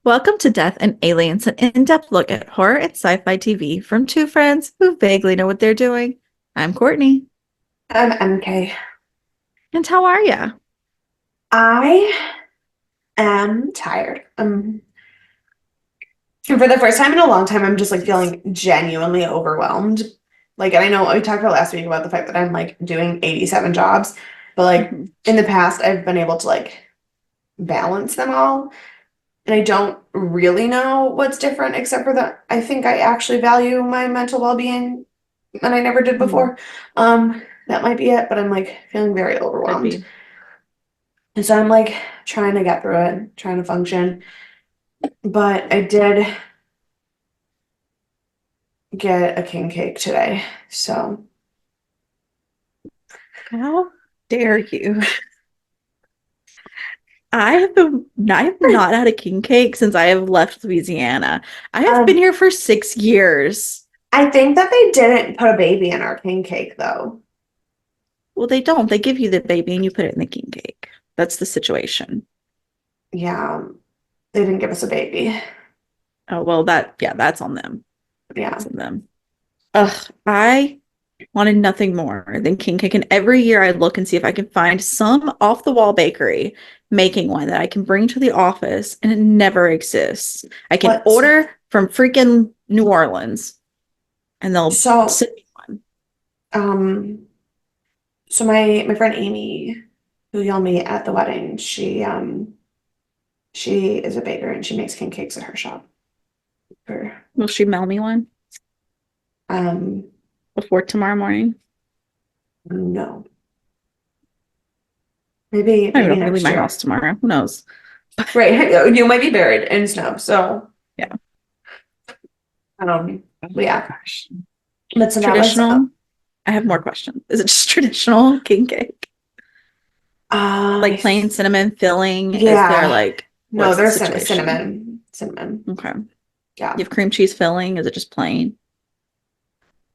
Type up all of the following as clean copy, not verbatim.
Welcome to Death and Aliens, an in-depth look at horror and sci-fi TV from two friends who vaguely know what they're doing. I'm Courtney. I'm MK. And how are ya? I am tired. And for the first time in a long time, I'm just like feeling genuinely overwhelmed. Like, and I know we talked about last week about the fact that I'm like doing 87 jobs, but like Mhm. in the past, I've been able to like balance them all. And I don't really know what's different except for that I think I actually value my mental well-being and I never did Mhm. before. That might be it, but I'm like feeling very Could overwhelmed. be. And so I'm like trying to get through it, trying to function. But I did get a king cake today. So How dare you? I have not had a king cake since I have left Louisiana. I have been um here for 6 years. I think that they didn't put a baby in our king cake though. Well, they don't. They give you the baby and you put it in the king cake. That's the situation. Yeah, they didn't give us a baby. Oh, well, yeah, that's on them. Yeah. That's on them. Ugh, I wanted nothing more than king cake. And every year I look and see if I can find some off the wall bakery making one that I can bring to the office, and it never exists. I can What? order from freaking New Orleans and they'll So send me one. um so my friend Amy, who you'll meet at the wedding, she is a baker and she makes king cakes at her shop for Will she mail me one um before tomorrow morning? no. Maybe I don't know maybe if I leave next my house year. tomorrow. Who knows? Right. You might be buried in snow. So Yeah. but Oh yeah. gosh. But so that was Traditional. I have more questions. Is it just traditional king cake? I Like plain cinnamon filling? Is there yeah. like, No, what's the there's situation? cinnamon. Cinnamon. Okay. You Yeah. have cream cheese filling? Is it just plain?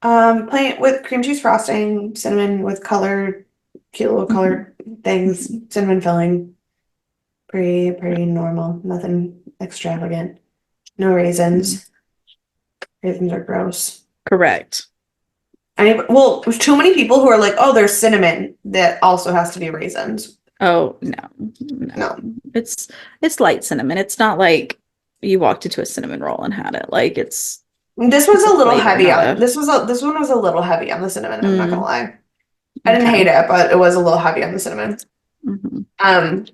Plain with cream cheese frosting, cinnamon with colored, cute little Mhm. colored things, cinnamon filling. Pretty normal. Nothing extravagant. No Mhm. raisins. Raisins are gross. Correct. Well, there's too many people who are like, oh, there's cinnamon that also has to be raisins. Oh, no. No. No. It's it's light cinnamon. It's not like you walked into a cinnamon roll and had it. Like This was it's a a little flavor, heavy not on a this one was a little heavy on the cinnamon, I'm not gonna mm, lie. I didn't hate okay. it, but it was a little heavy on the cinnamon. Hmm. Um,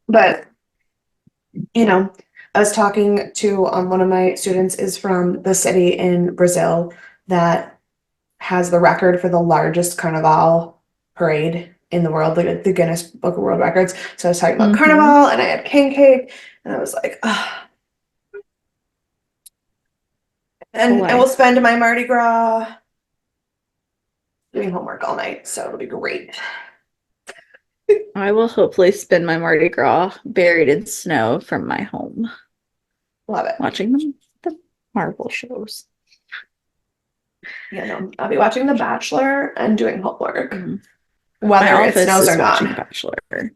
but I was talking to one of my students is from the city in Brazil that has the record for the largest carnival parade in the world, like the Guinness Book of World Records. So I was talking about Hmm. carnival and I had king cake and I was like, oh. And I will Boy, spend my Mardi Gras doing homework all night, so it'll be great. I will hopefully spend my Mardi Gras buried in snow from my home, Love it. watching the Marvel shows. Yeah, no, I'll be watching The Bachelor and doing homework, Mm. My whether it office snows or is not. watching The Bachelor.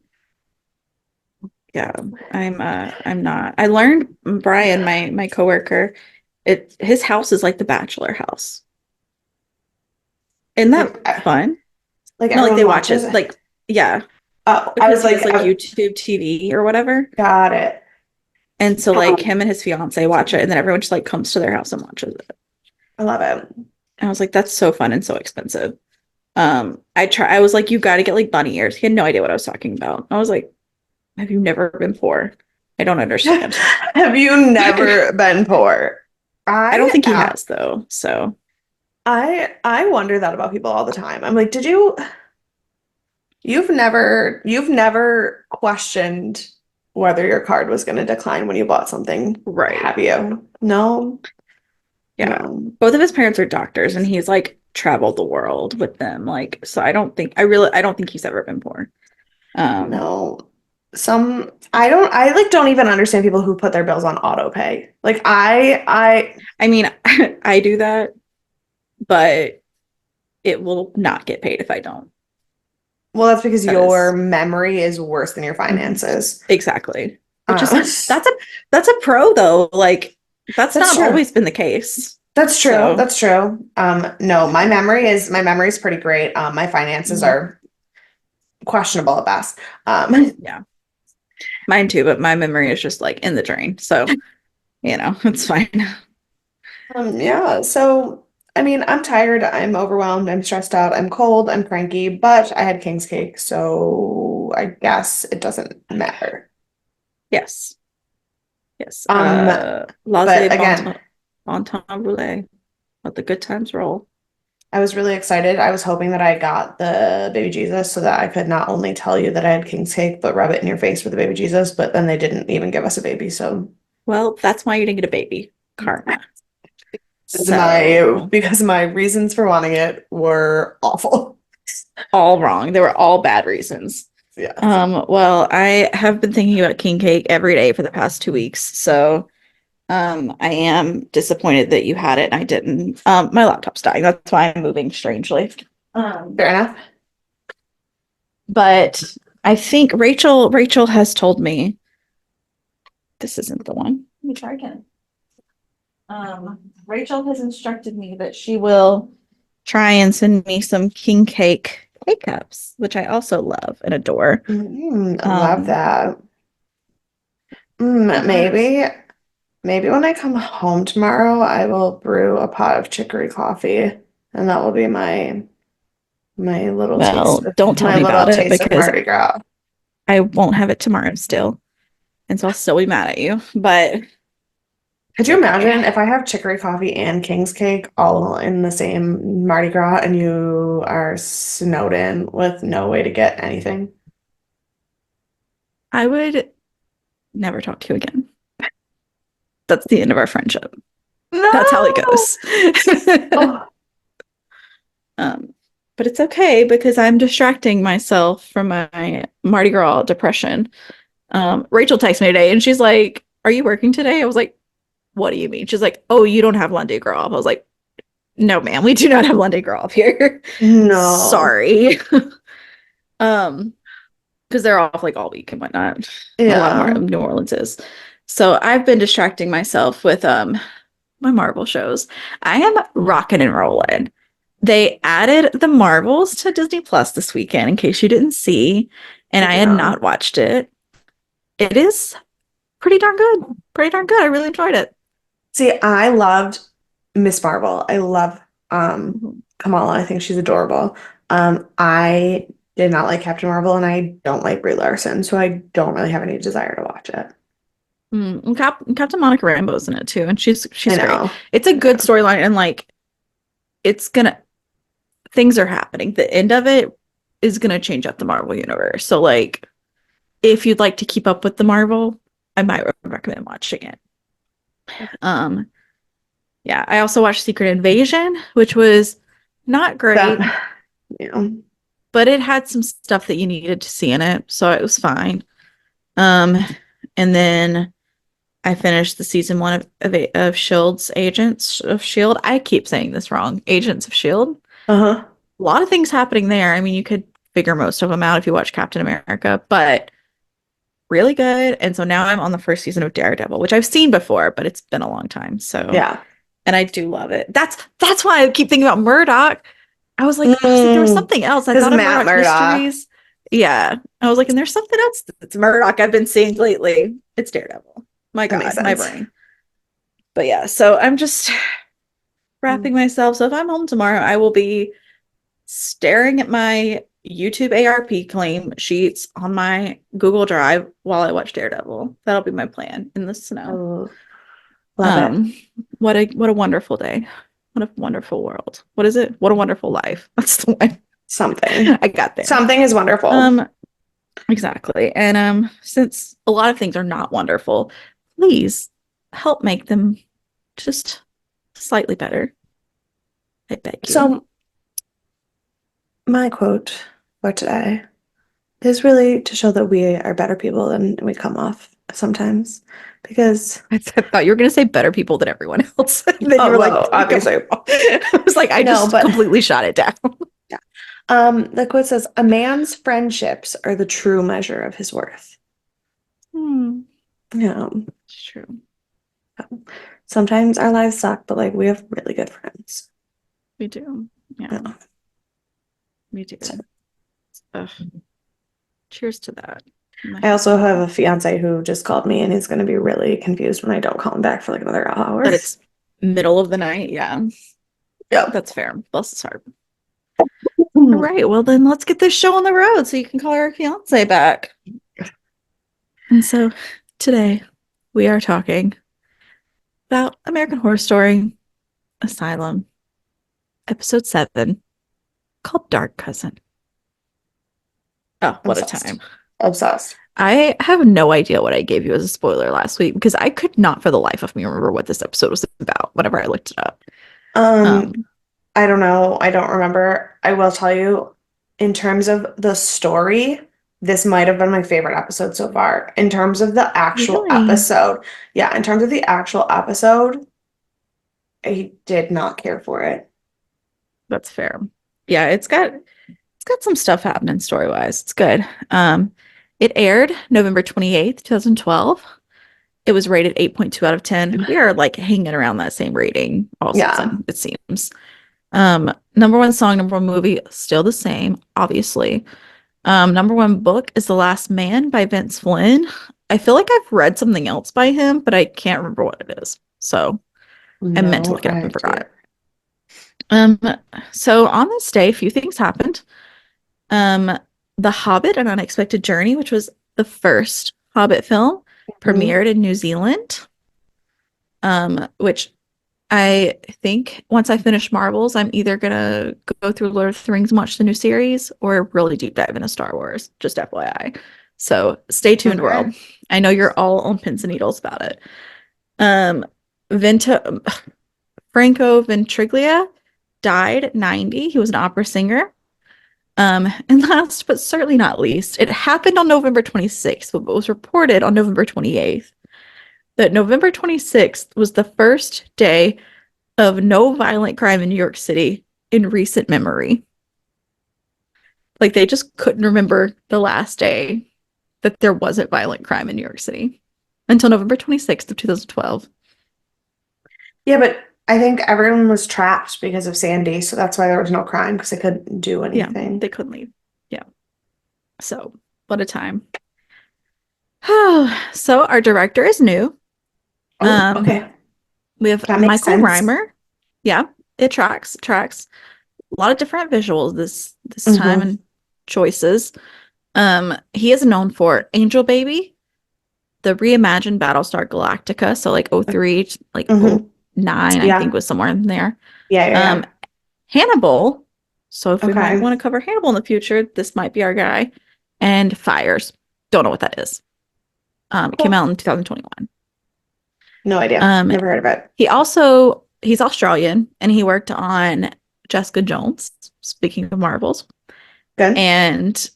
Yeah, I'm not. I learned Brian, my coworker, his house is like the Bachelor house. Isn't that Like, fun? like No, like everyone they watch watches it. it. Like, yeah, Oh, I because was he like, has like YouTube TV or whatever. got it. And so like Um, him and his fiance watch it, and then everyone just like comes to their house and watches it. I love it. And I was like, that's so fun and so expensive. I was like, you gotta get like bunny ears. He had no idea what I was talking about. I was like, have you never been poor? I don't understand. Have you never been poor? I don't I think he uh, has though. So I wonder that about people all the time. I'm like, you've never questioned whether your card was going to decline when you bought something, right. have you? No, Yeah. no, Both of his parents are doctors and he's like traveled the world with them. Like, so I don't think he's ever been poor. Um, no. I like don't even understand people who put their bills on auto pay. Like I mean, I do that, but it will not get paid if I don't. well, that's because your Because memory is worse than your mhm, finances. exactly. which is Um, that's a pro though. Like that's that's not true. always been the case. That's true. So That's true. No, my memory is pretty great. My finances mhm, are questionable at best. Um, yeah, mine too, but my memory is just like in the drain. So, it's fine. yeah, so I mean, I'm tired, I'm overwhelmed, I'm stressed out, I'm cold, I'm cranky, but I had King's cake, so I guess it doesn't matter. Yes. Yes. Um, Laissez but bon again, temps, bon temps roulette. Let the good times roll. I was really excited. I was hoping that I got the baby Jesus so that I could not only tell you that I had King's cake, but rub it in your face with the baby Jesus, but then they didn't even give us a baby, so Well, that's why you didn't get a baby. Karma. my So because my reasons for wanting it were awful. all wrong. They were all bad reasons. Yes. Well, I have been thinking about king cake every day for the past 2 weeks. So I am disappointed that you had it and I didn't. My laptop's dying. That's why I'm moving strangely. Fair enough. But I think Rachel has told me this isn't the one. Let me try again. Rachel has instructed me that she will try and send me some king cake K-cups, which I also love and adore. I love Um, that. but Maybe when I come home tomorrow, I will brew a pot of chicory coffee, and that will be well, don't tell my me little about it taste of because Mardi Gras. I won't have it tomorrow still. And so I'll still be mad at you, but Could it's you okay. imagine if I have chicory coffee and King's cake all in the same Mardi Gras and you are snowed in with no way to get anything? I would never talk to you again. That's the end of our friendship. That's how it No. goes. Oh, um, but it's okay because I'm distracting myself from my Mardi Gras depression. Rachel texted me today and she's like, "Are you working today?" I was like, "What do you mean?" She's like, "Oh, you don't have Lundi Gras." I was like, "No, ma'am, we do not have Lundi Gras here." no. Sorry. Um, because they're off like all week and whatnot. A lot of Yeah. New Orleans is. So I've been distracting myself with my Marvel shows. I am rocking and rolling. They added the Marvels to Disney Plus this weekend, in case you didn't see, and I I do had not. not watched it. It is pretty darn good. Pretty darn good. I really enjoyed it. See, I loved Miss Marvel. I love Mhm. Kamala. I think she's adorable. I did not like Captain Marvel and I don't like Brie Larson, so I don't really have any desire to watch it. And Captain Monica Rambeau's in it too, and I she's great. know. It's a I good know. storyline, and like it's gonna things are happening. The end of it is gonna change up the Marvel universe. So like if you'd like to keep up with the Marvel, I might recommend watching it. Um, yeah, I also watched Secret Invasion, which was not great, That, you know. but it had some stuff that you needed to see in it, so it was fine. Um, and then I finished the season one of Shield's Agents of Shield. I keep saying this wrong. Agents of Shield. Uh-huh. A lot of things happening there. I mean, you could figure most of them out if you watch Captain America, but really good. And so now I'm on the first season of Daredevil, which I've seen before, but it's been a long time. So, Yeah. and I do love it. That's why I keep thinking about Murdoch. I was like, there was Mm, something else. I because thought of Matt Murdoch Murdock. Mysteries. Yeah. I was like, and there's something else that's Murdoch I've been seeing lately. It's Daredevil. My That makes God, my sense. brain. But yeah, so I'm just wrapping myself. So if I'm home tomorrow, I will be staring at my YouTube ARP claim sheets on my Google Drive while I watch Daredevil. That'll be my plan in the snow. Oh, love it. Um, what a wonderful day. What a wonderful world. What is it? What a wonderful life. That's the one. Something. I got there. Something is wonderful. Um, exactly. And since a lot of things are not wonderful, please help make them just slightly better. I beg you. So, my quote for today is really to show that we are better people than we come off sometimes. Because, I thought you were going to say better people than everyone else. Then you oh, were like, well, come obviously, on. I was like, I no, just but completely shot it down. yeah. The quote says, "A man's friendships are the true measure of his worth." Hmm. Yeah. It's true. Sometimes our lives suck, but like we have really good friends. We do. Yeah, Yeah. we do. Ugh. Cheers to that. My I also have husband. a fiance who just called me and he's going to be really confused when I don't call him back for like another hour. But it's middle of the night. Yeah, Yep. that's fair. Bless his heart. All right. Well, then let's get this show on the road so you can call our fiance back. And so today we are talking about American Horror Story Asylum, episode 7, called Dark Cousin. Oh, what a Obsessed. time. Obsessed. I have no idea what I gave you as a spoiler last week because I could not for the life of me remember what this episode was about whenever I looked it up. Um, Um, I don't know. I don't remember. I will tell you, in terms of the story, this might have been my favorite episode so far. In terms of the actual really? episode, yeah, in terms of the actual episode, I did not care for it. That's fair. Yeah, it's got some stuff happening story-wise. It's good. It aired November 28th, 2012. It was rated 8.2 out of 10. We are like hanging around that same rating all Yeah. season, it seems. Number one song, number one movie, still the same, obviously. Number one book is The Last Man by Vince Flynn. I feel like I've read something else by him, but I can't remember what it is. So I meant to No look it up and forgot. idea. Um, so on this day, a few things happened. Um, The Hobbit: An Unexpected Journey, which was the first Hobbit film, Mhm. premiered in New Zealand. Which I think once I finish Marvels, I'm either gonna go through Lord of the Rings and watch the new series or really deep dive into Star Wars, just FYI. So stay tuned, Okay. world. I know you're all on pins and needles about it. Um, Vento Franco Ventriglia died at 90. He was an opera singer. And last but certainly not least, it happened on November 26th, but was reported on November 28th. That November 26th was the first day of no violent crime in New York City in recent memory. Like they just couldn't remember the last day that there wasn't violent crime in New York City until November 26th of 2012. Yeah, but I think everyone was trapped because of Sandy, so that's why there was no crime because they couldn't do Yeah, anything. they couldn't leave. Yeah. So, what a time. So, our director is new. Oh, Um, okay. we have That makes Michael sense. Reimer. Yeah, it tracks, tracks. A lot of different visuals this time Mm-hmm. and choices. He is known for Angel Baby, the reimagined Battlestar Galactica, so like '03, like Mm-hmm. '09, I think Yeah. was somewhere in there. Yeah, yeah, Um, yeah. Hannibal. So if we might Okay. want to cover Hannibal in the future, this might be our guy. And Fires. Don't know what that is. It came Cool. out in 2021. No idea. Um, Never heard of it. he's Australian and he worked on Jessica Jones, speaking of Marvels, Good. and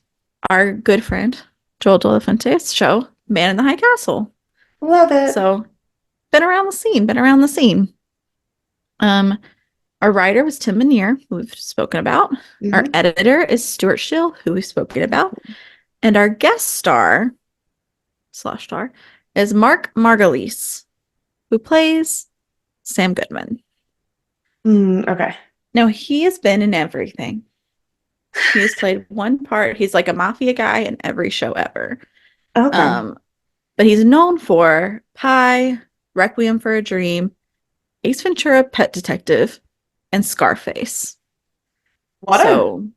our good friend Joel De La Fuente's show, Man in the High Castle. Love it. So been around the scene, been around the scene. Um, our writer was Tim Minear, who we've spoken about. Our Mm-hmm. editor is Stuart Schill, who we've spoken about. And our guest star slash star is Mark Margulies, who plays Sam Goodman. Okay. Now, he has been in everything. He has played one part. He's like a mafia guy in every show ever. Okay. Um, but he's known for Pi, Requiem for a Dream, Ace Ventura, Pet Detective, and Scarface. What a So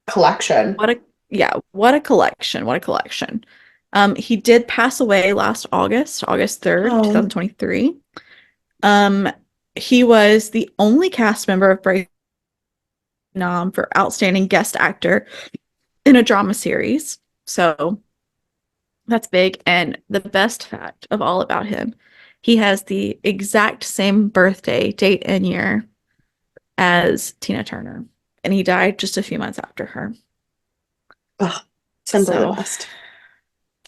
collection. what a yeah, what a collection. What a collection. He did pass away last August, August 3rd, Oh, 2023. Um, he was the only cast member of Brave Nom for Outstanding Guest Actor in a drama series. So that's big. And the best fact of all about him, he has the exact same birthday date and year as Tina Turner. And he died just a few months after her. ugh, simply the So best.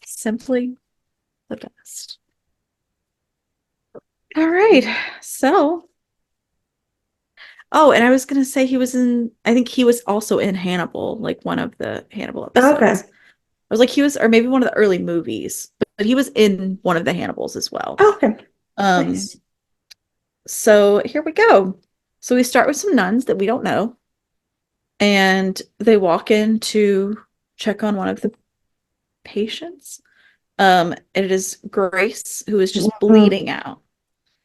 simply the best. All right. So, oh, and I was gonna say I think he was also in Hannibal, like one of the Hannibal Okay. episodes. I was like, he was, or maybe one of the early movies, but he was in one of the Hannibals as well. Oh, okay. Um, Nice. so here we go. So we start with some nuns that we don't know, and they walk in to check on one of the patients. It is Grace, who is just Mhm. bleeding out.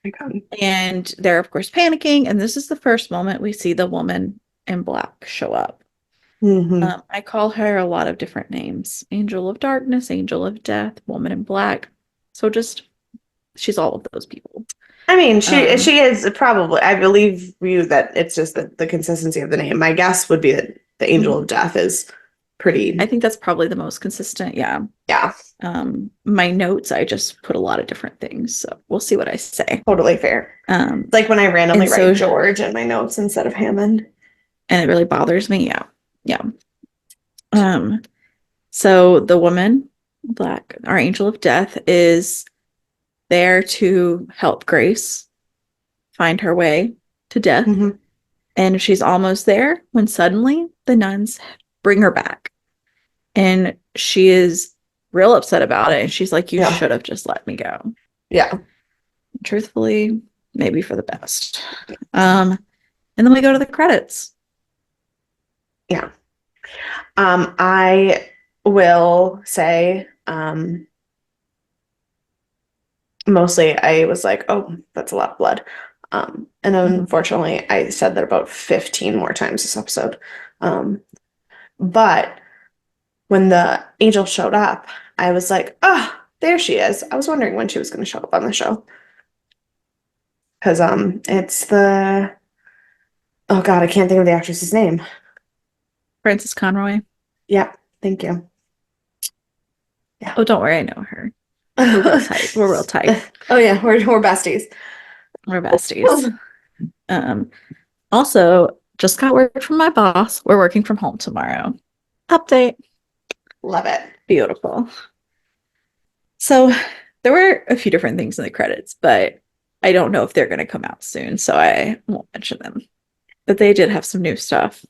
My God. And they're, of course, panicking. And this is the first moment we see the woman in black show up. Hmm. I call her a lot of different names: Angel of Darkness, Angel of Death, Woman in Black. So just, she's all of those people. I mean, she Um, she is probably. I believe you that it's just the consistency of the name. My guess would be that the Angel mhm. of Death is I pretty. think that's probably the most consistent. Yeah. Yeah, My notes, I just put a lot of different things. So we'll see what I say. totally fair. Um, It's like when I randomly and write so, George in my notes instead of Hammond. and it really bothers me. Yeah. Yeah. Um, so the woman, Black, our angel of death, is there to help Grace find her way to death. Hmm. And she's almost there when suddenly the nuns bring her back. And she is real upset about it. And she's like, you Yeah, should have just let me go. yeah, Truthfully, maybe for the best. Um, and then we go to the credits. yeah. I will say, mostly I was like, oh, that's a lot of blood. And Mhm. unfortunately, I said that about 15 more times this episode. But when the angel showed up, I was like, oh, there she is. I was wondering when she was going to show up on the show. Because it's the oh God, I can't think of the actress's name. Frances Conroy. Yeah, thank you. Yeah. Oh, don't worry, I know her. We're real tight. We're real tight. Oh yeah, we're besties. We're besties. Um, Also, just got word from my boss. We're working from home tomorrow. Update. Love it. Beautiful. So there were a few different things in the credits, but I don't know if they're going to come out soon, so I won't mention them. But they did have some new stuff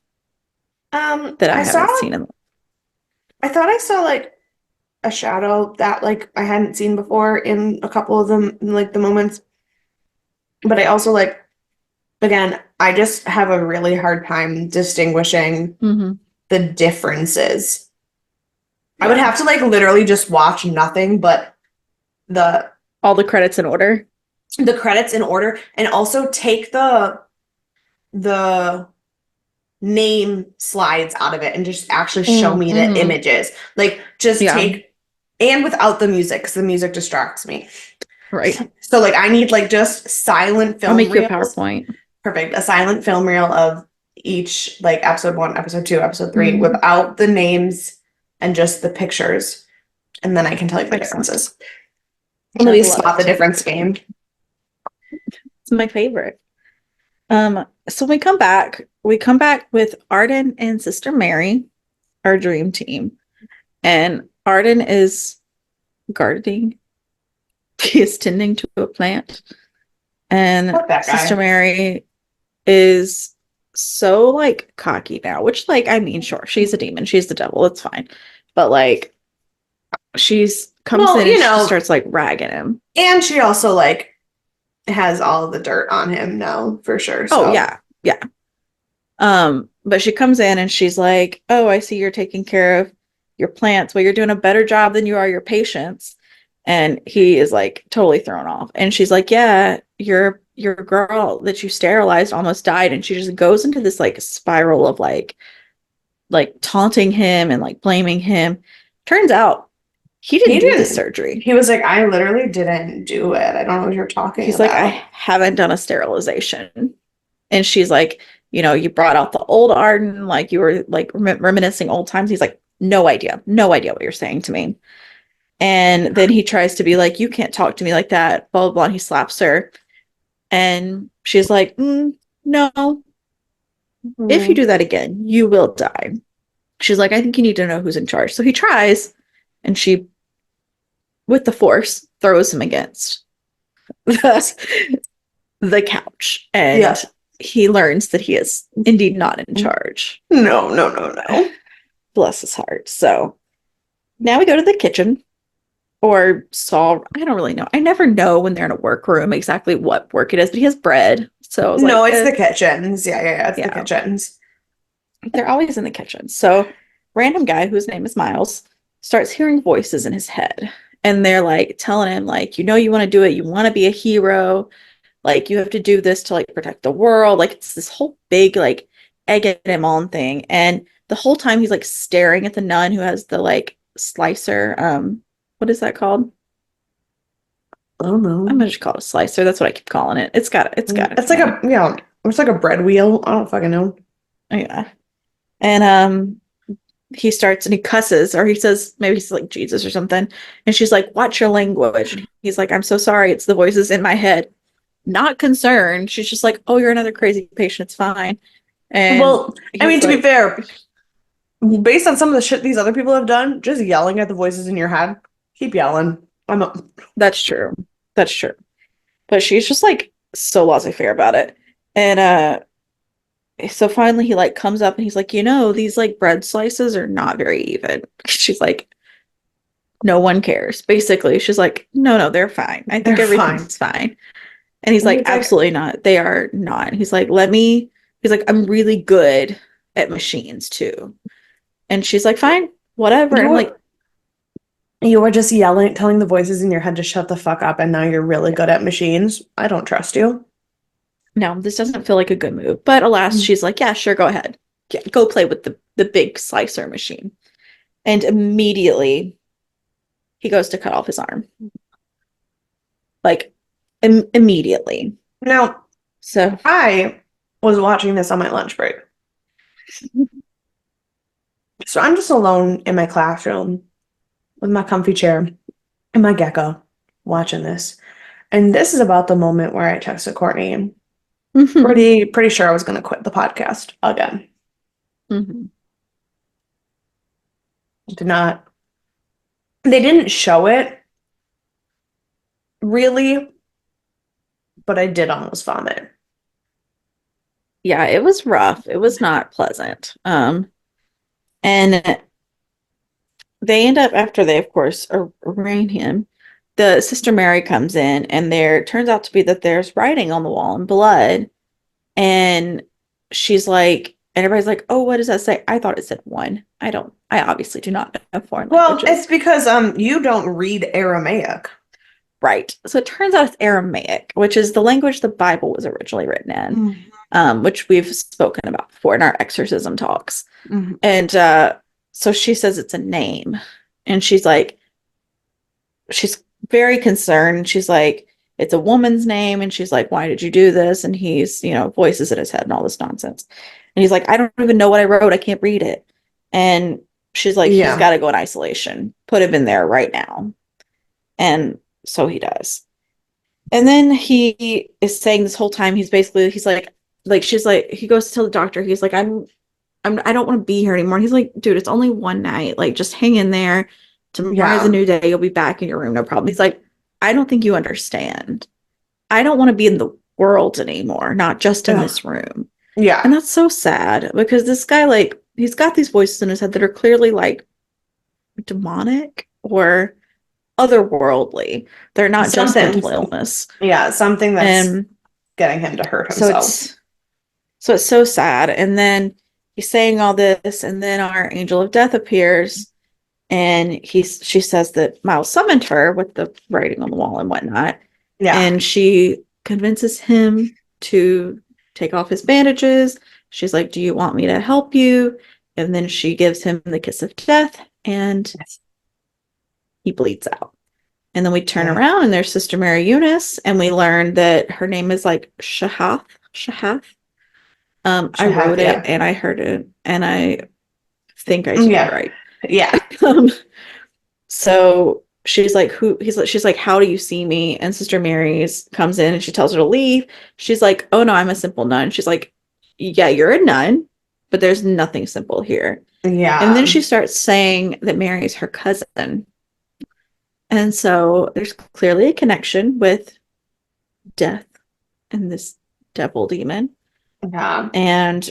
that I I saw. haven't seen in. I thought I saw like a shadow that like I hadn't seen before in a couple of them, like the moments. But I also like again, I just have a really hard time distinguishing Mhm. the differences. I would Yeah. have to like literally just watch nothing but the All the credits in order. the credits in order and also take the name slides out of it and just actually show me the Mm-hmm. images. Like just Yeah, take and without the music because the music distracts me. right. So like I need like just silent I'll film make you a reels. PowerPoint. Perfect. A silent film reel of each like episode 1, episode 2, episode 3 Mhm. without the names and just the pictures. And then I can tell you the Excellent. differences. Let I me love spot the it. difference game. It's my favorite. So we come back with Arden and Sister Mary, our dream team. And Arden is gardening. He is tending to a plant. And Fuck that Sister guy. Mary is so like cocky now, which like I mean, sure, she's a demon, she's the devil, it's fine. But like she's comes Well, in and she just starts like ragging him. and she also like has all the dirt on him now for sure. Oh So yeah, yeah. But she comes in and she's like, "Oh, I see you're taking care of your plants. Well, you're doing a better job than you are your patients." And he is like totally thrown off. And she's like, "Yeah, your girl that you sterilized almost died." And she just goes into this like spiral of like taunting him and like blaming him. Turns out he didn't he do the didn't. surgery. He was like, I literally didn't do it. I don't know what you're talking He's like, "I about. haven't done a sterilization." And she's like, you brought out the old Arden, like you were like reminiscing old times. He's like, no idea what you're saying to me. And then he tries to be like, you can't talk to me like that, blah, blah, blah. And he slaps her. And she's like, no, if you Hmm. do that again, you will die. She's like, I think you need to know who's in charge. So he tries, and she, with the force, throws him against the couch. And Yeah. he learns that he is indeed not in charge. No, no, no, no. Bless his heart. So now we go to the kitchen or saw, I don't really know. I never know when they're in a workroom exactly what work it is, but he has bread. So I was No, like, it's the kitchens. Yeah, it's the yeah, kitchens. they're always in the kitchen. So random guy whose name is Miles starts hearing voices in his head. And they're like telling him, like, you want to do it, you want to be a hero, like you have to do this to like protect the world. Like it's this whole big like egg him on thing. And the whole time he's like staring at the nun who has the like slicer. What is that called? Oh I'm no. gonna just call it a slicer. That's what I keep calling it. It's got It's a like name. a yeah, it's like a bread wheel. I don't fucking know. Yeah. And he starts and he cusses, or he says, maybe he's like Jesus or something. And she's like, watch your language. And he's like, I'm so sorry, it's the voices in my head. Not concerned. She's just like, oh, you're another crazy patient, it's fine. And Well, I mean, he's to be like, fair, based on some of the shit these other people have done, just yelling at the voices in your head, keep yelling. I'm a, that's true. That's true. But she's just like so laissez-faire about it. And so finally he like comes up and he's like, these like bread slices are not very even. She's like, no one cares. Basically, she's like, no, they're fine. I they're think fine. everything's fine. And he's And like, he's like, absolutely not. They are not. He's like, I'm really good at machines too. And she's like, fine, whatever. And you I'm were like, you were just yelling, telling the voices in your head to shut the fuck up, and now you're really good at machines. I don't trust you. no, this doesn't feel like a good move. But alas, Mm. she's like, yeah, sure, go ahead. Yeah, go play with the big slicer machine. And immediately he goes to cut off his arm. Like immediately. Now, So I was watching this on my lunch break. So I'm just alone in my classroom with my comfy chair and my gecko watching this. And this is about the moment where I texted Courtney. mhm, Pretty sure I was gonna quit the podcast again. mhm. Did not they didn't show it really, but I did almost vomit. Yeah, it was rough. It was not pleasant. And they end up after they, of course, arraign him. The Sister Mary comes in, and there turns out to be that there's writing on the wall in blood. And she's like, and everybody's like, "Oh, what does that say?" I thought it said one. I don't. I obviously do not know foreign Well, languages. it's because you don't read Aramaic. Right. So it turns out it's Aramaic, which is the language the Bible was originally written in, Mhm. which we've spoken about before in our exorcism talks. Mhm. And so she says it's a name. And she's very concerned. She's like, it's a woman's name. And she's like, why did you do this? And he's, voices in his head and all this nonsense. And he's like, I don't even know what I wrote. I can't read it. And she's like, he's Yeah. got to go in isolation. Put him in there right now. And so he does. And then he is saying this whole time, he's like, she's like, he goes to tell the doctor, he's like, I don't want to be here anymore. And he's like, dude, it's only one night. Like, just hang in there. Tomorrow's a Yeah. new day. You'll be back in your room. No problem. He's like, I don't think you understand. I don't want to be in the world anymore, not just in Ugh. this room. And Yeah. that's so sad because this guy, like, he's got these voices in his head that are clearly like demonic or otherworldly. They're not just Something. mental illness. Yeah, something that's And getting him to hurt so himself. it's so sad. And then he's saying all this, and then our angel of death appears. And she says that Miles summoned her with the writing on the wall and whatnot. Yeah. And she convinces him to take off his bandages. She's like, do you want me to help you? And then she gives him the kiss of death and he bleeds out. And then we turn Yeah. around and there's Sister Mary Eunice, and we learn that her name is like Shahath. Shahath. I Shahab, wrote it yeah. and I heard it and I think I did it Yeah. right. Yeah. Um, So she's like, she's like, how do you see me? And Sister Mary's comes in and she tells her to leave. She's like, oh no, I'm a simple nun. She's like, yeah, you're a nun, but there's nothing simple here. And then Yeah. she starts saying that Mary is her cousin. And so there's clearly a connection with death and this devil demon. Yeah. And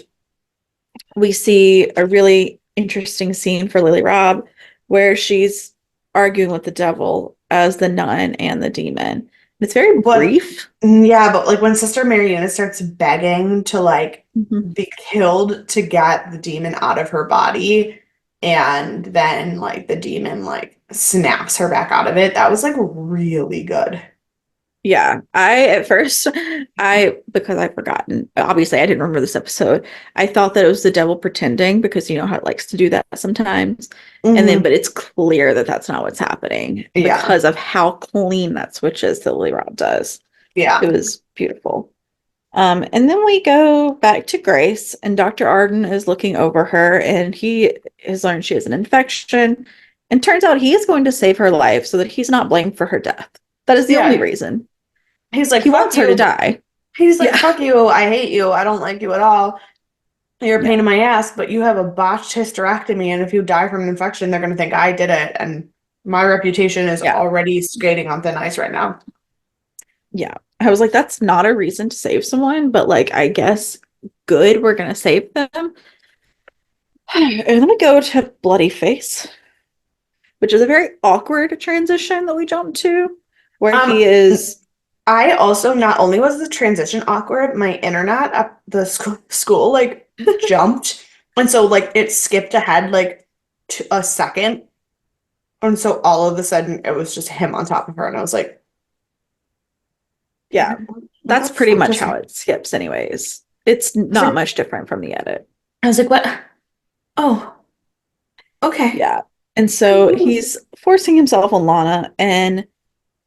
we see a really interesting scene for Lily Robb where she's arguing with the devil as the nun and the demon. It's very But brief. yeah, but like when Sister Mariana starts begging to like Mhm. be killed to get the demon out of her body, and then like the demon like snaps her back out of it, that was like really good. Yeah, I at first I because I've forgotten. Obviously, I didn't remember this episode. I thought that it was the devil pretending because you know how it likes to do that sometimes. And then, Hmm. but it's clear that that's not what's happening Yeah. because of how clean that switch is that Lily Rob does. It Yeah. was beautiful. And then we go back to Grace, and Dr. Arden is looking over her, and he has learned she has an infection. And turns out he is going to save her life so that he's not blamed for her death. That is the only Yeah. reason. He's like, He fuck wants her to you. die. He's like, Yeah. fuck you. I hate you. I don't like you at all. You're a pain Yeah. in my ass, but you have a botched hysterectomy, and if you die from an infection, they're gonna think I did it, and my reputation is Yeah. already skating on thin ice right now. Yeah. I was like, that's not a reason to save someone, but like, I guess good, we're going to save them. And then we go to Bloody Face, which is a very awkward transition that we jump to, where he Um, is, I also not only was the transition awkward, my internet at the school like jumped, and so like it skipped ahead like a second, and so all of a sudden it was just him on top of her, and I was like, yeah, what the that's pretty fuck much just how happened? it skips, anyways. It's I was not like, much different from the edit. what? Oh, okay. Yeah. And so he's forcing himself on Lana, and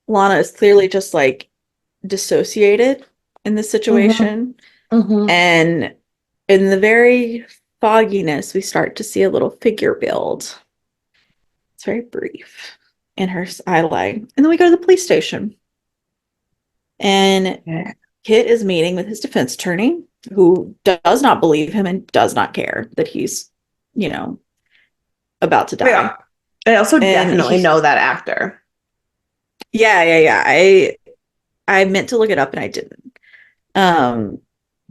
Lana is clearly just like dissociated in this Mm-hmm. situation. Mm-hmm. And in the very fogginess, we start to see a little figure build. It's very brief in her eye line. And then we go to the police station. And Yeah. Kit is meeting with his defense attorney, who does not believe him and does not care that he's, you know, about to die. Yeah. I also And definitely he, know that actor. yeah. I meant to look it up and I didn't. Um,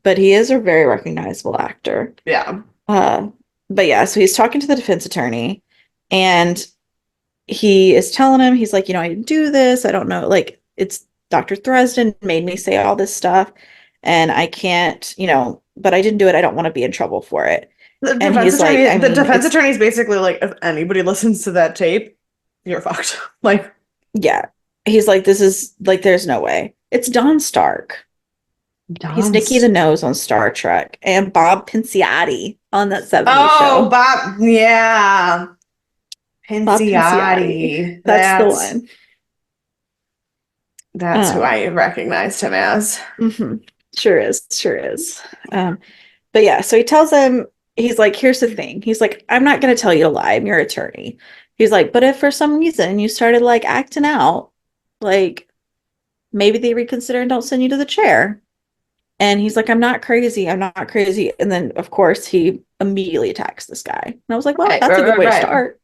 but he is a very recognizable actor. Yeah. Uh, but yeah, so he's talking to the defense attorney, and he is telling him, he's like, I didn't do this. I don't know. Like, it's Dr. Thresden made me say all this stuff, and I can't, but I didn't do it. I don't want to be in trouble for it. And he's like, I The mean, defense it's, attorney is basically like, if anybody listens to that tape, you're fucked. Like, yeah. He's like, this is like, there's no way. It's Don Stark. He's Nicky Don's. the Nose on Star Trek and Bob Pinciotti on that 70s Oh, show. Bob. Yeah. Bob Pinciotti. Pinciotti. That's the That's one. that's who Um, I recognized him as. mhm. Sure is. Sure is. Um, But yeah, so he tells him, he's like, here's the thing. He's like, I'm not going to tell you to lie. I'm your attorney. He's like, but if for some reason you started like acting out, like maybe they reconsider and don't send you to the chair. And he's like, I'm not crazy. I'm not crazy. And then, of course, he immediately attacks this guy. And I was like, well, Right, that's right, a good right, way to right. start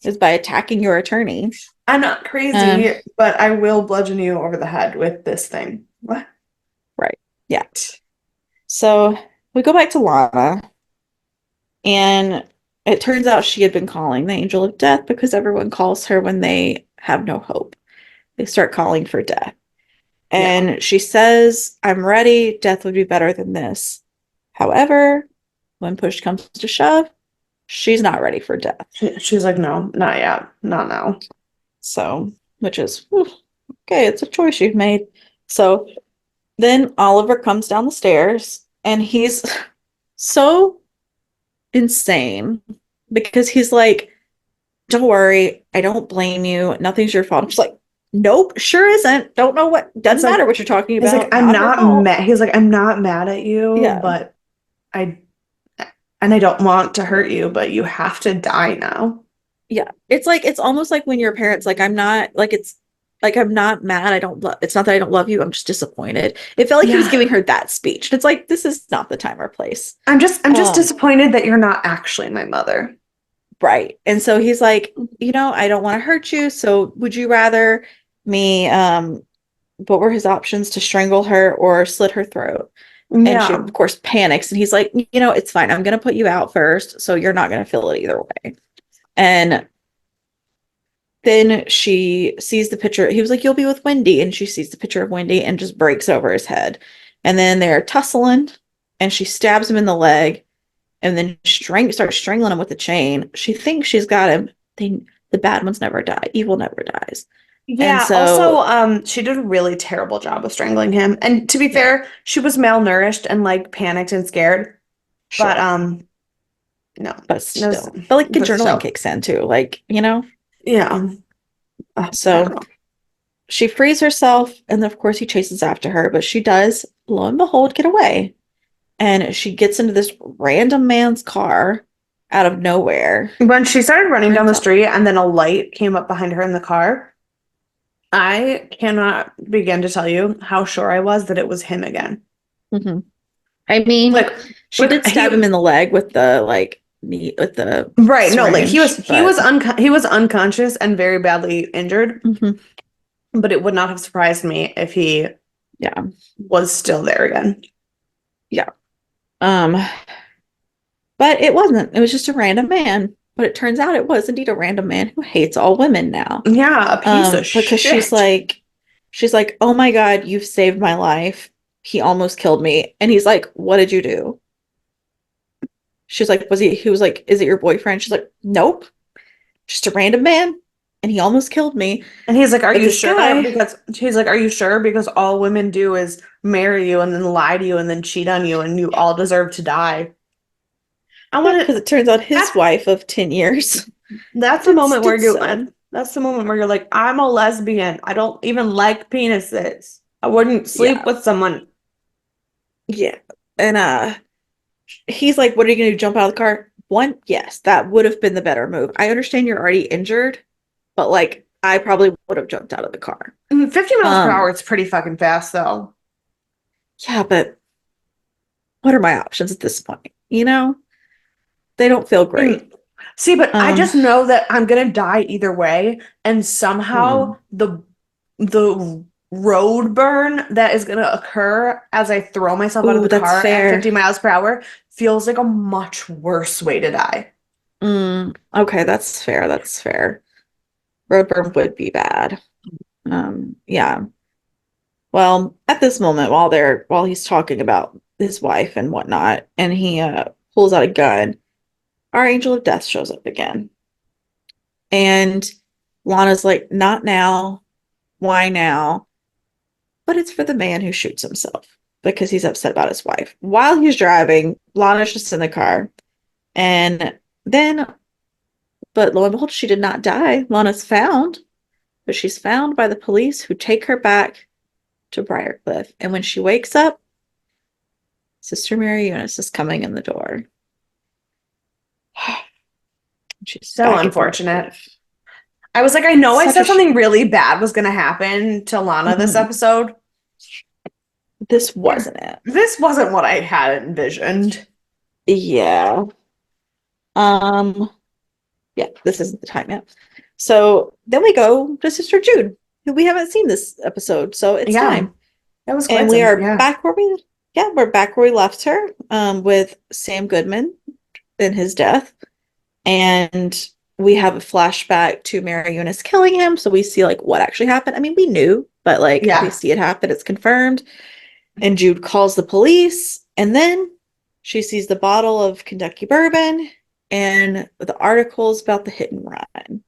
is by attacking your attorney. I'm not Um, crazy, but I will bludgeon you over the head with this thing. What? right. Yeah. So we go back to Lana, and it turns out she had been calling the angel of death because everyone calls her when they have no hope. They start calling for death. Yeah. And she says, I'm ready. Death would be better than this. However, when push comes to shove, she's not ready for death. She's like, no, not yet. Not now. So, which is okay, it's a choice you've made. So then Oliver comes down the stairs, and he's so insane because he's like, don't worry, I don't blame you. Nothing's your fault. I'm just like, nope, sure isn't. Don't know what, It's doesn't matter like what you're talking it's like about. I'm Not her not fault. mad. He's like, I'm not mad at you, Yeah. but I and I don't want to hurt you, but you have to die now. Yeah. It's like, it's almost like when your parents, like, I'm not, like, it's like, I'm not mad. I don't love, it's not that I don't love you. I'm just disappointed. It felt like he was Yeah. giving her that speech. It's like, this is not the time or place. I'm just Um, disappointed that you're not actually my mother. right. And so he's like, I don't want to hurt you. So would you rather me, what were his options to strangle her or slit her throat? And she, Yeah. of course, panics. And he's like, it's fine. I'm going to put you out first. So you're not going to feel it either way. And Then she sees the picture. He was like, "You'll be with Wendy." And she sees the picture of Wendy and just breaks over his head. And then they're tussling and she stabs him in the leg and then starts strangling him with a chain. She thinks she's got him. The bad ones never die. Evil never dies. And Yeah, also, so, she did a really terrible job of strangling him. And to be yeah, fair, she was malnourished and like panicked and scared. But sure. no, But no, still. But like but adrenaline still, kicks in too. Like, you know? yeah. I don't So know. she frees herself, and then of course he chases after her, but she does, lo and behold, get away. And she gets into this random man's car out of nowhere. When she started running down Turns the out, street and then a light came up behind her in the car, I cannot begin to tell you how sure I was that it was him again. mhm. I mean, Like, she did stab him in the leg with the like knee with the right, no, like syringe, but he was unconscious and very badly injured, mhm, but it would not have surprised me if he yeah, was still there again. yeah. Um, but it wasn't. It was just a random man. But it turns out it was indeed a random man who hates all women now. Yeah, a piece of Because shit. she's like, "Oh my God, you've saved my life. He almost killed me." And he's like, "What did you do?" She's like, he was like, "Is it your boyfriend?" She's like, "Nope, just a random man. And he almost killed me." And he's like, "Are But you this sure?" guy, Because she's like, "Are you sure?" Because all women do is marry you and then lie to you and then cheat on you and you all deserve to die. I yep, want because to it turns out his that's wife of 10 years that's the did moment where did you so. that's the moment where you're like, "I'm a lesbian. I don't even like penises. I wouldn't sleep Yeah. with someone." Yeah. And he's like, "What are you gonna do? Jump out of the car?" One, yes, that would have been the better move. I understand you're already injured, but like I probably would have jumped out of the car. 50 miles per hour, Um, it's pretty fucking fast though. yeah, but what are my options at this point? You know, they don't feel great. Mm. See, but I Um, just know that I'm gonna die either way, and somehow mm, the road burn that is gonna occur as I throw myself out of ooh, the that's car at fair. 50 miles per hour feels like a much worse way to die. Okay, that's fair. That's fair. Road burn would be bad. Yeah. Well, at this moment, while he's talking about his wife and whatnot, and he pulls out a gun, our angel of death shows up again. And Lana's like, "Not now. Why now?" But it's for the man who shoots himself because he's upset about his wife. While he's driving, Lana's just in the car. And then, but lo and behold, she did not die. Lana's found, but she's found by the police who take her back to Briarcliff. And when she wakes up, Sister Mary Eunice is coming in the door. She's So back at unfortunate. Briarcliff. I was like, I know I Such said a something really bad was gonna happen to Lana this mhm. episode. This wasn't it. This wasn't what I had envisioned. Yeah. Um, yeah, this isn't the time yet. So then we go to Sister Jude, who we haven't seen this episode, so it's Yeah, time. that was And quite we some. are Yeah. back where we yeah, we're back where we left her, with Sam Goodman and his death. And we have a flashback to Mary Eunice killing him. So we see like what actually happened. I mean, we knew, but like we Yeah. see it happen, it's confirmed. And Jude calls the police, and then she sees the bottle of Kentucky bourbon and the articles about the hit and run.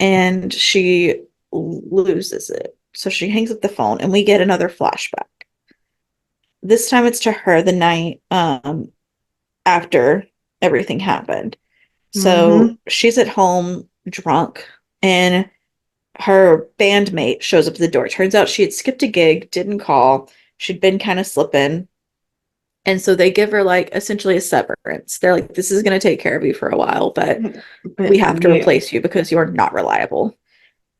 And she loses it. So she hangs up the phone, and we get another flashback. This time it's to her the night after everything happened. So Hmm. she's at home drunk, and her bandmate shows up at the door. Turns out she had skipped a gig, didn't call. She'd been kind of slipping. And so they give her like essentially a severance. They're like, "This is going to take care of you for a while, but we But have to yeah, replace you because you're not reliable."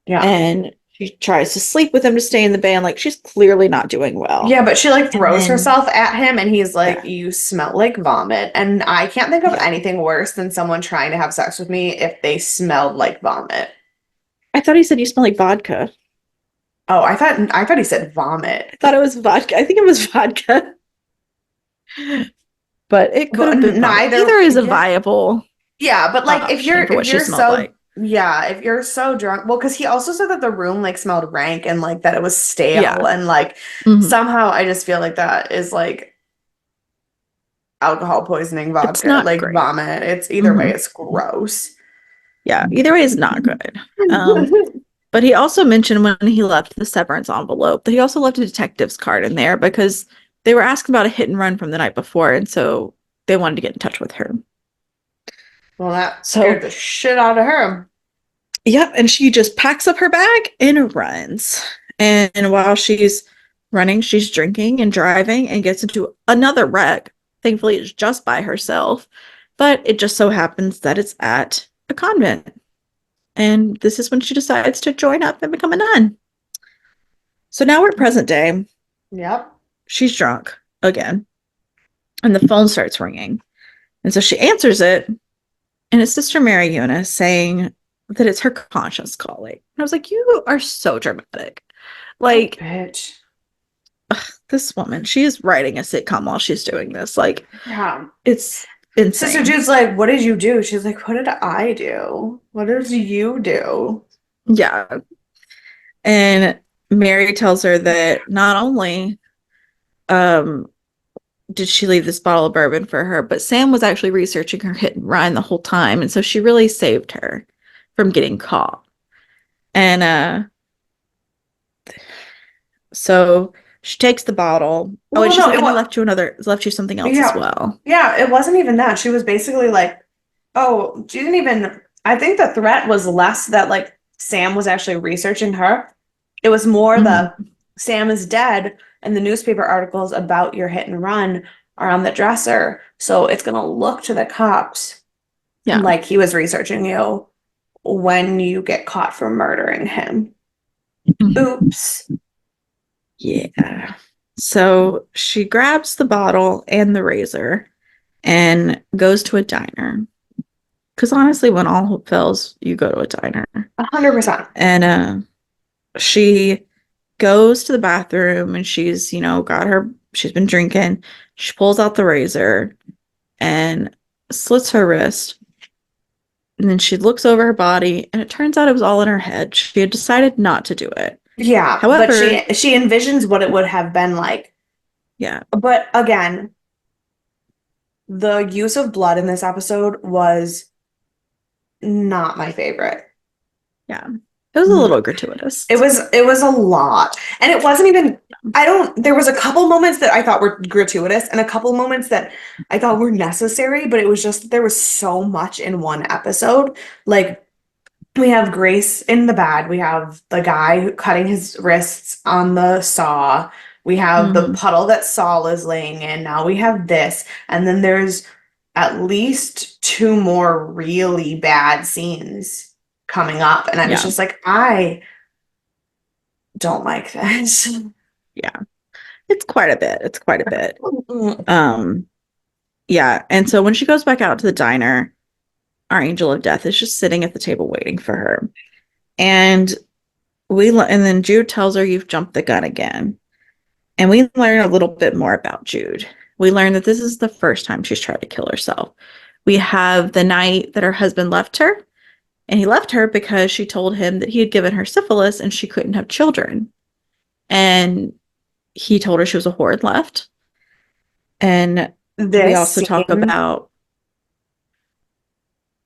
yeah. And she tries to sleep with him to stay in the band. Like she's clearly not doing well. Yeah, but she like And throws then, herself at him and he's like, yeah, "You smell like vomit." And I can't think of yeah. anything worse than someone trying to have sex with me if they smelled like vomit. I thought he said you smell like vodka. Oh, I thought he said vomit. I thought it was vodka. I think it was vodka, but it could But have been vomit. neither, Either is a yeah. viable Yeah, but like option for if what she you're smelled so like. Yeah, if you're so drunk, well, because he also said that the room like smelled rank and like that it was stale Yeah. and like Mhm. somehow I just feel like that is like alcohol poisoning, It's vodka, not like great. vomit. It's either way, Hmm. it's gross. Yeah, either way is not good. But he also mentioned when he left the severance envelope that he also left a detective's card in there because they were asking about a hit and run from the night before, and so they wanted to get in touch with her. Well, that So, scared the shit out of her. yep, and she just packs up her bag and runs. And while she's running, she's drinking and driving and gets into another wreck. Thankfully, it's just by herself, but it just so happens that it's at a convent. And this is when she decides to join up and become a nun. So now we're present day. Yep. She's drunk again, and the phone starts ringing. And so she answers it, and it's Sister Mary Eunice saying that it's her conscience calling. And I was like, you are so dramatic. What a Like, bitch. this woman, she is writing a sitcom while she's doing this. Like, Yeah. it's Sister insane. Jude's like, what did you do? She's like, what did I do? What did you do? Yeah. And Mary tells her that not only um did she leave this bottle of bourbon for her, but Sam was actually researching her hit and run the whole time. And so she really saved her from getting caught. And so she takes the bottle. Oh, and Well, she's no, like, it and I was, left you something else as yeah. well. Yeah, it wasn't even that. She was basically like, oh, she didn't even, I think the threat was less that like Sam was actually researching her. It was more the Hmm. Sam is dead and the newspaper articles about your hit and run are on the dresser. So it's gonna look to the cops Yeah. like he was researching you when you get caught for murdering him. Mhm. Oops. Yeah. So she grabs the bottle and the razor and goes to a diner. Because honestly, when all hope fails, you go to a diner. 100%. And she goes to the bathroom and she's been drinking. She pulls out the razor and slits her wrist. And then she looks over her body, and it turns out it was all in her head. She had decided not to do it. Yeah, but However, she envisions what it would have been like. yeah, But again, the use of blood in this episode was not my favorite. yeah, it was a little gratuitous. It was a lot. And it wasn't even I don't there was a couple moments that I thought were gratuitous and a couple moments that I thought were necessary, but it was just there was so much in one episode. Like we have Grace in the bad. We have the guy cutting his wrists on the saw. We have the Hmm. puddle that Saul is laying in. Now we have this. And then there's at least two more really bad scenes coming up. And I was Yeah, just like, I don't like this. yeah, it's quite a bit. It's quite a bit. Um, yeah, and so when she goes back out to the diner, our angel of death is just sitting at the table waiting for her. And and then Jude tells her you've jumped the gun again. And we learn a little bit more about Jude. We learn that this is the first time she's tried to kill herself. We have the night that her husband left her, and he left her because she told him that he had given her syphilis and she couldn't have children. And he told her she was a whore and left. And we This also talk scene, about,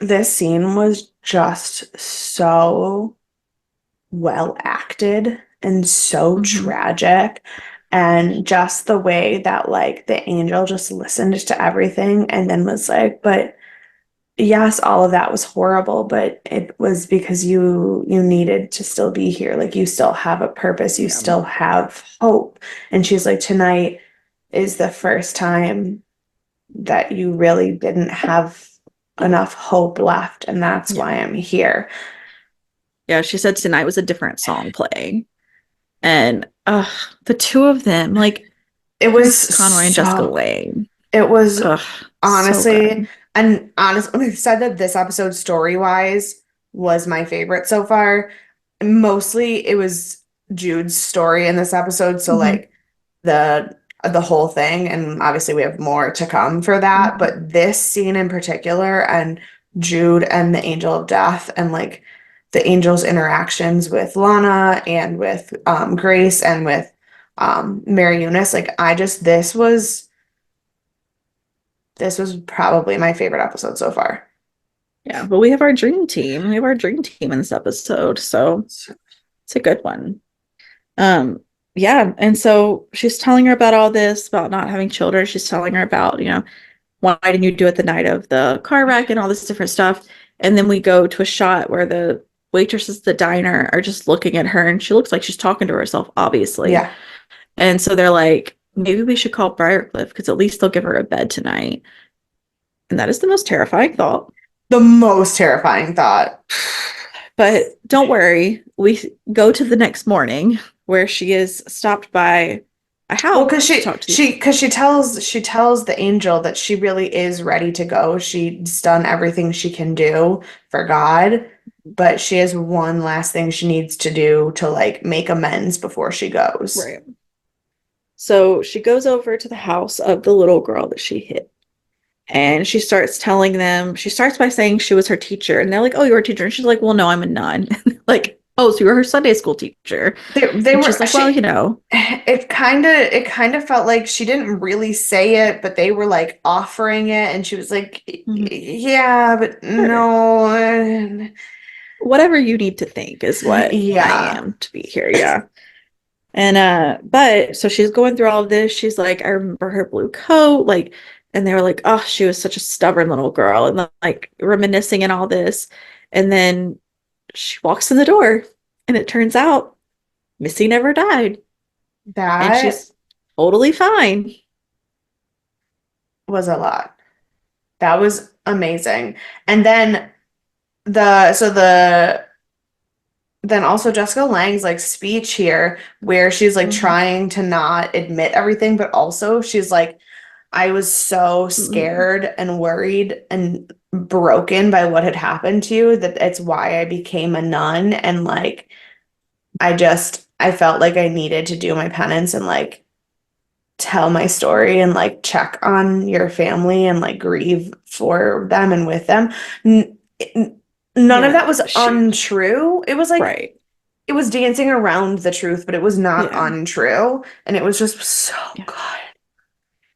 this scene was just so well acted and so mhm, tragic. And just the way that like the angel just listened to everything and then was like, but yes, all of that was horrible, but it was because you needed to still be here. Like you still have a purpose, you yeah, still have hope. And she's like, tonight is the first time that you really didn't have enough hope left, and that's yeah, why I'm here. yeah. She said tonight was a different song playing. And the two of them, like It was Chris Conroy and Jessica so Lange. It was Ugh, so honestly, good. and honestly, when I said that this episode story-wise was my favorite so far, mostly it was Jude's story in this episode. So Hmm. like the whole thing, and obviously we have more to come for that, Hmm. but this scene in particular and Jude and the Angel of Death and like the angel's interactions with Lana and with Grace and with Mary Eunice. Like I just this was probably my favorite episode so far. Yeah, but we have our dream team. We have our dream team in this episode, so it's a good one. Um, yeah, and so she's telling her about all this, about not having children. She's telling her about, why didn't you do it the night of the car wreck and all this different stuff. And then we go to a shot where the waitresses at the diner are just looking at her and she looks like she's talking to herself, obviously. Yeah, And so they're like, maybe we should call Briarcliff because at least they'll give her a bed tonight. And that is the most terrifying thought. the most terrifying thought. But don't worry, we go to the next morning where she is stopped by a Well, house because to talk to the she tells the angel that she really is ready to go. She's done everything she can do for God, but she has one last thing she needs to do to like make amends before she goes. right. So she goes over to the house of the little girl that she hit. And she starts telling them, she starts by saying she was her teacher. And they're like, oh, you're a teacher. And she's like, well, no, I'm a nun. Like, oh, so you were her Sunday school teacher. They And were she's like, well, it kind of felt like she didn't really say it, but they were like offering it, and she was like, "Mhm, yeah, but sure. no. Whatever you need to think is what I Yeah, am to be here. Yeah. And but so she's going through all of this. She's like, I remember her blue coat, like, and they were like, oh, she was such a stubborn little girl, and like reminiscing and all this. And then she walks in the door, and it turns out Missy never died, and that she's totally fine. was a lot. That was amazing. And then the so the then also Jessica Lange's like speech here where she's like Mhm. trying to not admit everything, but also she's like, I was so Mhm. scared and worried and broken by what had happened to you that it's why I became a nun. And like, I felt like I needed to do my penance and like tell my story and like check on your family and like grieve for them and with them. None of Yeah, that was untrue. It was like, right. it was dancing around the truth, but it was not Yeah, untrue. And it was just so yeah. good.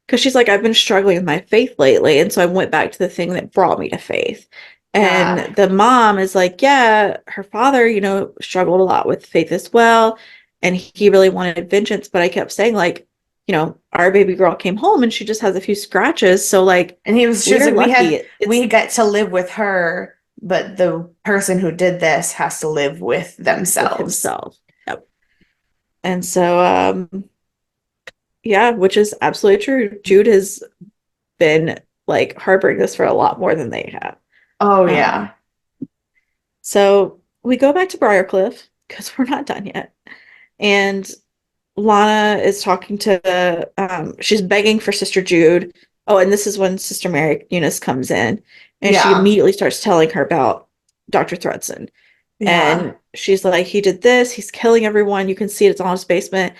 Because she's like, I've been struggling with my faith lately. And so I went back to the thing that brought me to faith. And Yeah. the mom is like, yeah, her father, struggled a lot with faith as well. And he really wanted vengeance. But I kept saying, like, our baby girl came home and she just has a few scratches. So, like, And she was we're like, lucky. It's we get to live with her, but the person who did this has to live with with themselves. himself. Yep. And so, yeah, which is absolutely true. Jude has been like harboring this for a lot more than they have. Oh, Um, yeah. so we go back to Briarcliff because we're not done yet. And Lana is talking to, she's begging for Sister Jude. Oh, and this is when Sister Mary Eunice comes in and she Yeah. immediately starts telling her about Dr. Thredson. Yeah. And she's like, he did this, he's killing everyone. You can see it's all in his basement.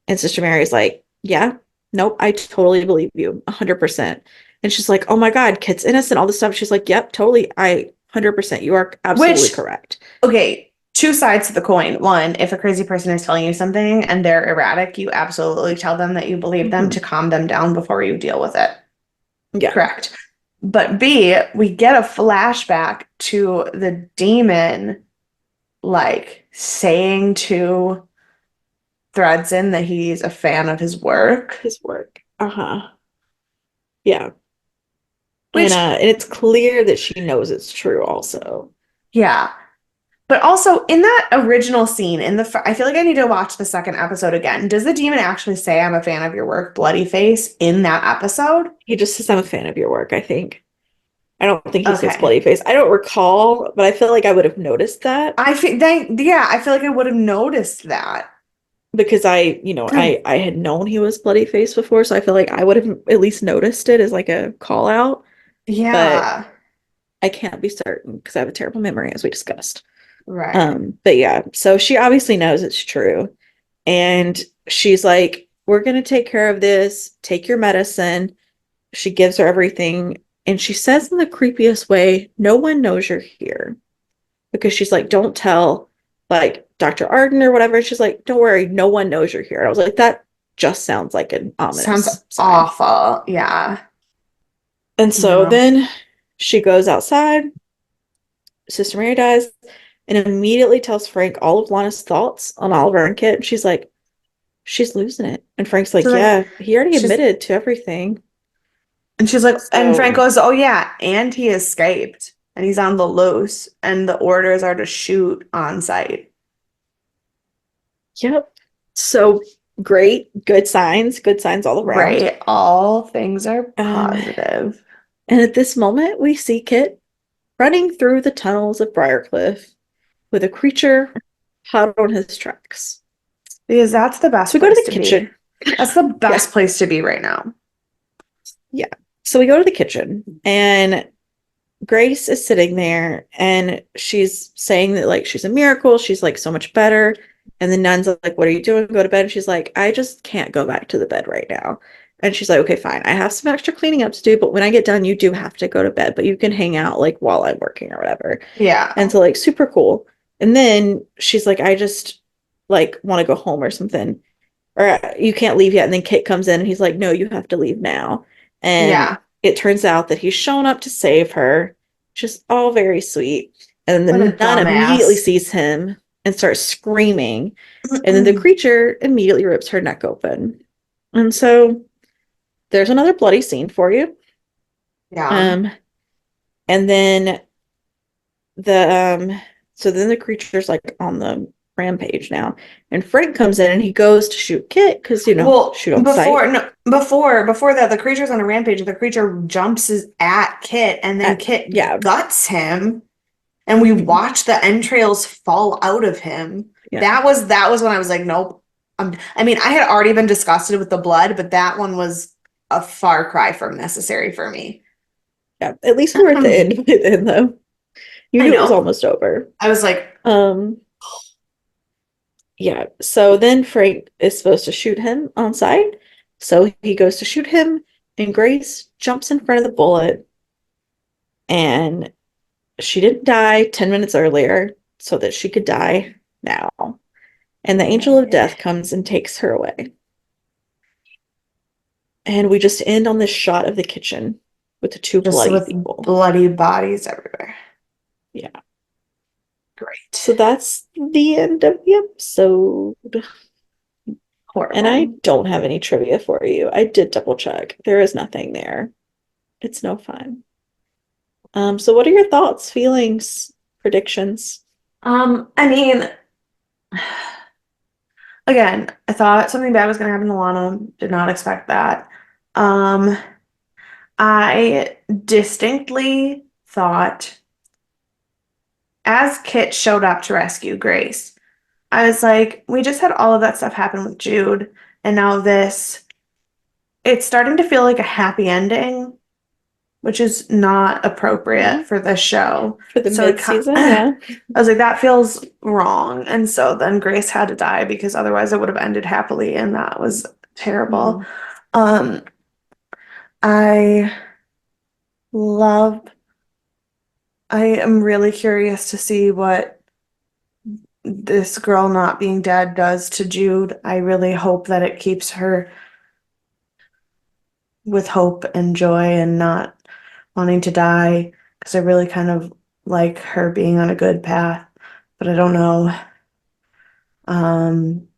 And Sister Mary's like, yeah, nope, I totally believe you, 100%. And she's like, oh my God, kid's innocent, all this stuff. She's like, yep, totally. 100%. You are absolutely Which, correct. okay, two sides to the coin. One, if a crazy person is telling you something and they're erratic, you absolutely tell them that you believe them to Hmm. calm them down before you deal with it. Yeah, Correct. But B, we get a flashback to the demon like saying to Thredson that he's a fan of his work, his work. Uh-huh. Yeah. And which, and it's clear that she knows it's true also. yeah. But also in that original scene, I feel like I need to watch the second episode again. Does the demon actually say, I'm a fan of your work, bloody face, in that episode? He just says, I'm a fan of your work, I think. I don't think he says Okay. bloody face. I don't recall, but I feel like I would have noticed that I feel like I would have noticed that. because I had known he was bloody face before, so I feel like I would have at least noticed it as like a call out, but Yeah, I can't be certain because I have a terrible memory as we discussed. right. But yeah, so she obviously knows it's true. And she's like, we're gonna take care of this, take your medicine. She gives her everything. And she says in the creepiest way, no one knows you're here. Because she's like, don't tell like Dr. Arden or whatever. She's like, don't worry, no one knows you're here. And I was like, that just sounds like an Sounds ominous sign. awful. Yeah. And so No. then she goes outside, Sister Mary dies, and immediately tells Frank all of Lana's thoughts on Oliver and Kit. And she's like, she's losing it. And Frank's She's like, like, yeah, he already she's, admitted to everything. and she's like, and Frank So, goes, oh yeah, and he escaped and he's on the loose and the orders are to shoot on site. yep. So great, good signs all around. Right. All things are Um, positive. and at this moment, we see Kit running through the tunnels of Briarcliff with a creature hot on his tracks. Because that's the So best we go to place the to be. kitchen. That's the Yeah, best place to be right now. yeah. So we go to the kitchen, and Grace is sitting there, and she's saying that like she's a miracle. She's like so much better. And the nun's like, "What are you doing? Go to bed." And she's like, "I just can't go back to the bed right now." And she's like, "Okay, fine. I have some extra cleaning up to do, but when I get done, you do have to go to bed, but you can hang out like while I'm working or whatever." And Yeah. so like super cool. And then she's like, I just like want to go home or something. Or you can't leave yet. And then Kit comes in and he's like, no, you have to leave now. And Yeah. it turns out that he's shown up to save her, just all very sweet. And What a the nun immediately dumbass. sees him and starts screaming. And then the creature immediately rips her neck open. And so there's another bloody scene for you. Yeah. Um, and then the so then the creature's like on the rampage now, and Frank comes in and he goes to shoot Kit because Well, shoot on sight. before that, the creature's on a rampage. The creature jumps at Kit, and then Kit Yeah. guts him, and we Mhm. watch the entrails fall out of him. Yeah, That was when I was like, nope. I mean, I had already been disgusted with the blood, but that one was a far cry from necessary for me. yeah, at least we were at the I end by then though. You knew it was know. almost over. I was like, um yeah, so then Frank is supposed to shoot him on sight, so he goes to shoot him, and Grace jumps in front of the bullet, and she didn't die 10 minutes earlier so that she could die now. And the angel of eh. death comes and takes her away. And we just end on this shot of the kitchen with the two Just bloody with people. bloody bodies everywhere. Yeah. So Great. that's the end of the episode. And I Horrible. don't have any trivia for you. I did double check. There is nothing there. It's no fun. So what are your thoughts, feelings, predictions? I mean, again, I thought something bad was gonna happen to Lana. Did not expect that. Um, I distinctly thought as Kit showed up to rescue Grace, I was like, we just had all of that stuff happen with Jude, and now this. It's starting to feel like a happy ending, which is not Yeah. appropriate for this show. For the So mid-season, I yeah. was like, that feels wrong. And so then Grace had to die because otherwise it would have ended happily, and that was terrible. Mm, Um, I love, I am really curious to see what this girl not being dead does to Jude. I really hope that it keeps her with hope and joy and not wanting to die because I really kind of like her being on a good path, but I don't know. Um,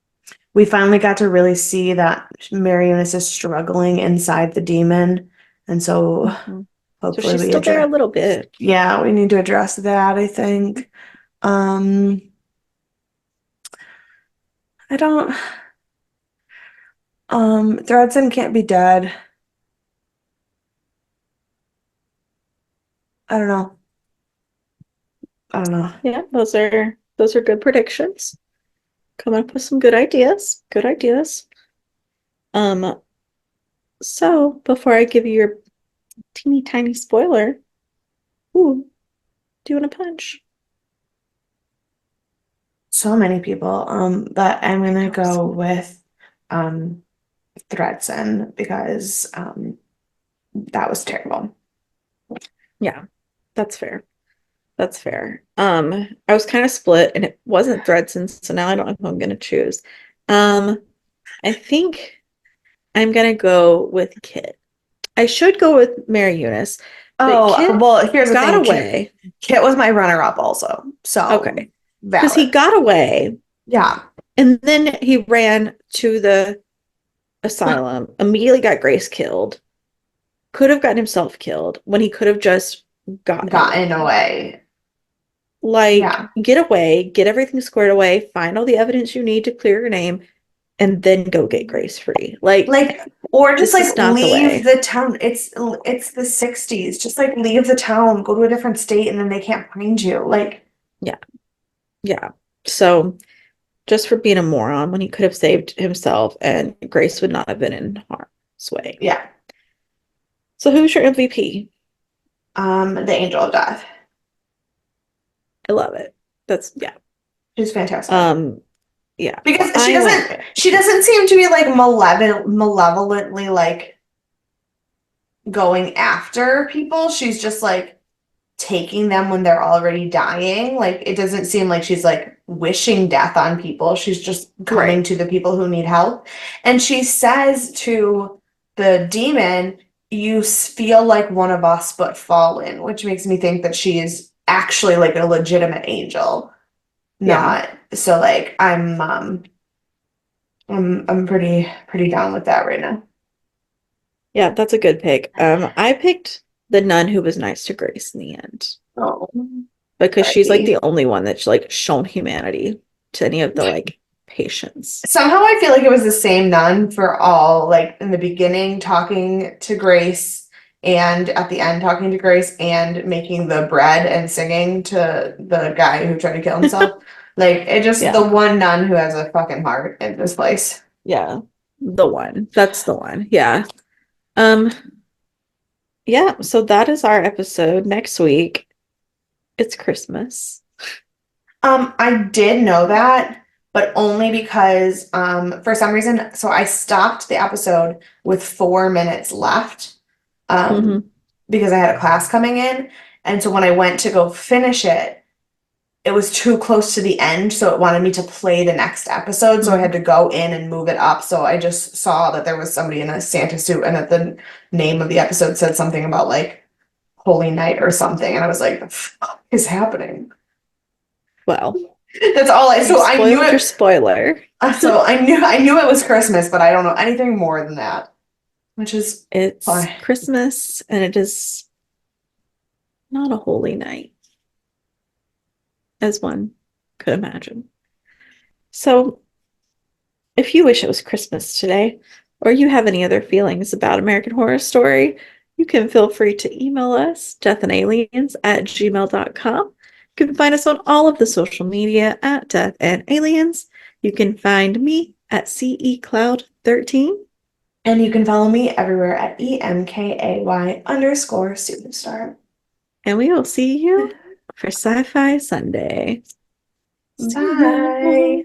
we finally got to really see that Mary Eunice is struggling inside the demon, and so mhm. So hopefully she's we still there a address. little bit. Yeah, we need to address that, I think. Um, I don't. Thredson can't be dead. I don't know. I don't know. Yeah, those are good predictions. Coming up with some good ideas. Good ideas. Um, so before I give you your teeny tiny spoiler, ooh, do you want a punch? So many people. But I'm I gonna know, so go many. with Thredson because that was terrible. Yeah, that's fair. That's fair. I was kind of split and it wasn't Thredson, so now I don't know who I'm gonna choose. Um, I think I'm gonna go with Kit. I should go with Mary Eunice, but Oh, Kit well, here's the got thing. Kit, away. Kit was my runner-up also. So Okay. Because he valid. got away Yeah. and then he ran to the asylum, immediately got Grace killed, could have gotten himself killed when he could have just gotten Gotten away. away. Like, Yeah. get away, get everything squared away, find all the evidence you need to clear your name, and then go get Grace free. Like, Like, or just this like is not the leave way. the town. It's the 60s. Just like leave the town, go to a different state, and then they can't find you. Like, Yeah, yeah. So, just for being a moron when he could have saved himself and Grace would not have been in harm's way. yeah. So, who's your MVP? The Angel of Death. I love it. That's, yeah. She's fantastic. Um, yeah. Because I went with she doesn't seem to be like malevolently like going after people. She's just like taking them when they're already dying. Like it doesn't seem like she's like wishing death on people. She's just coming right. to the people who need help. And she says to the demon, "You feel like one of us, but fallen," which makes me think that she is actually like a legitimate angel. Yeah. Not so like I'm pretty down with that right now. Yeah, that's a good pick. I picked the nun who was nice to Grace in the end Oh, because she's like the sorry. only one that's like shown humanity to any of the like patients. Somehow I feel like it was the same nun for all, like in the beginning talking to Grace and at the end talking to Grace and making the bread and singing to the guy who tried to kill himself. Like it just the Yeah. one nun who has a fucking heart in this place. Yeah. The one. That's the one. Yeah. Um, yeah, so that is our episode. Next week, it's Christmas. I did know that, but only because for some reason, so I stopped the episode with 4 minutes left um Hmm. because I had a class coming in. And so when I went to go finish it, it was too close to the end, so it wanted me to play the next episode, so I had to go in and move it up. So I just saw that there was somebody in a Santa suit and that the name of the episode said something about like Holy Night or something, and I was like, "The fuck is happening?" Well, That's all I you so I knew spoiled your it spoiler. I knew it was Christmas, but I don't know anything more than that, which is It's fine. Christmas and it is not a holy night, as one could imagine. So, if you wish it was Christmas today, or you have any other feelings about American Horror Story, you can feel free to email us, deathandaliens@gmail.com. You can find us on all of the social media at Death and Aliens. You can find me at CECloud13. And you can follow me everywhere at EMKAY_superstar. And we will see you for Sci Fi Sunday. See ya. Bye.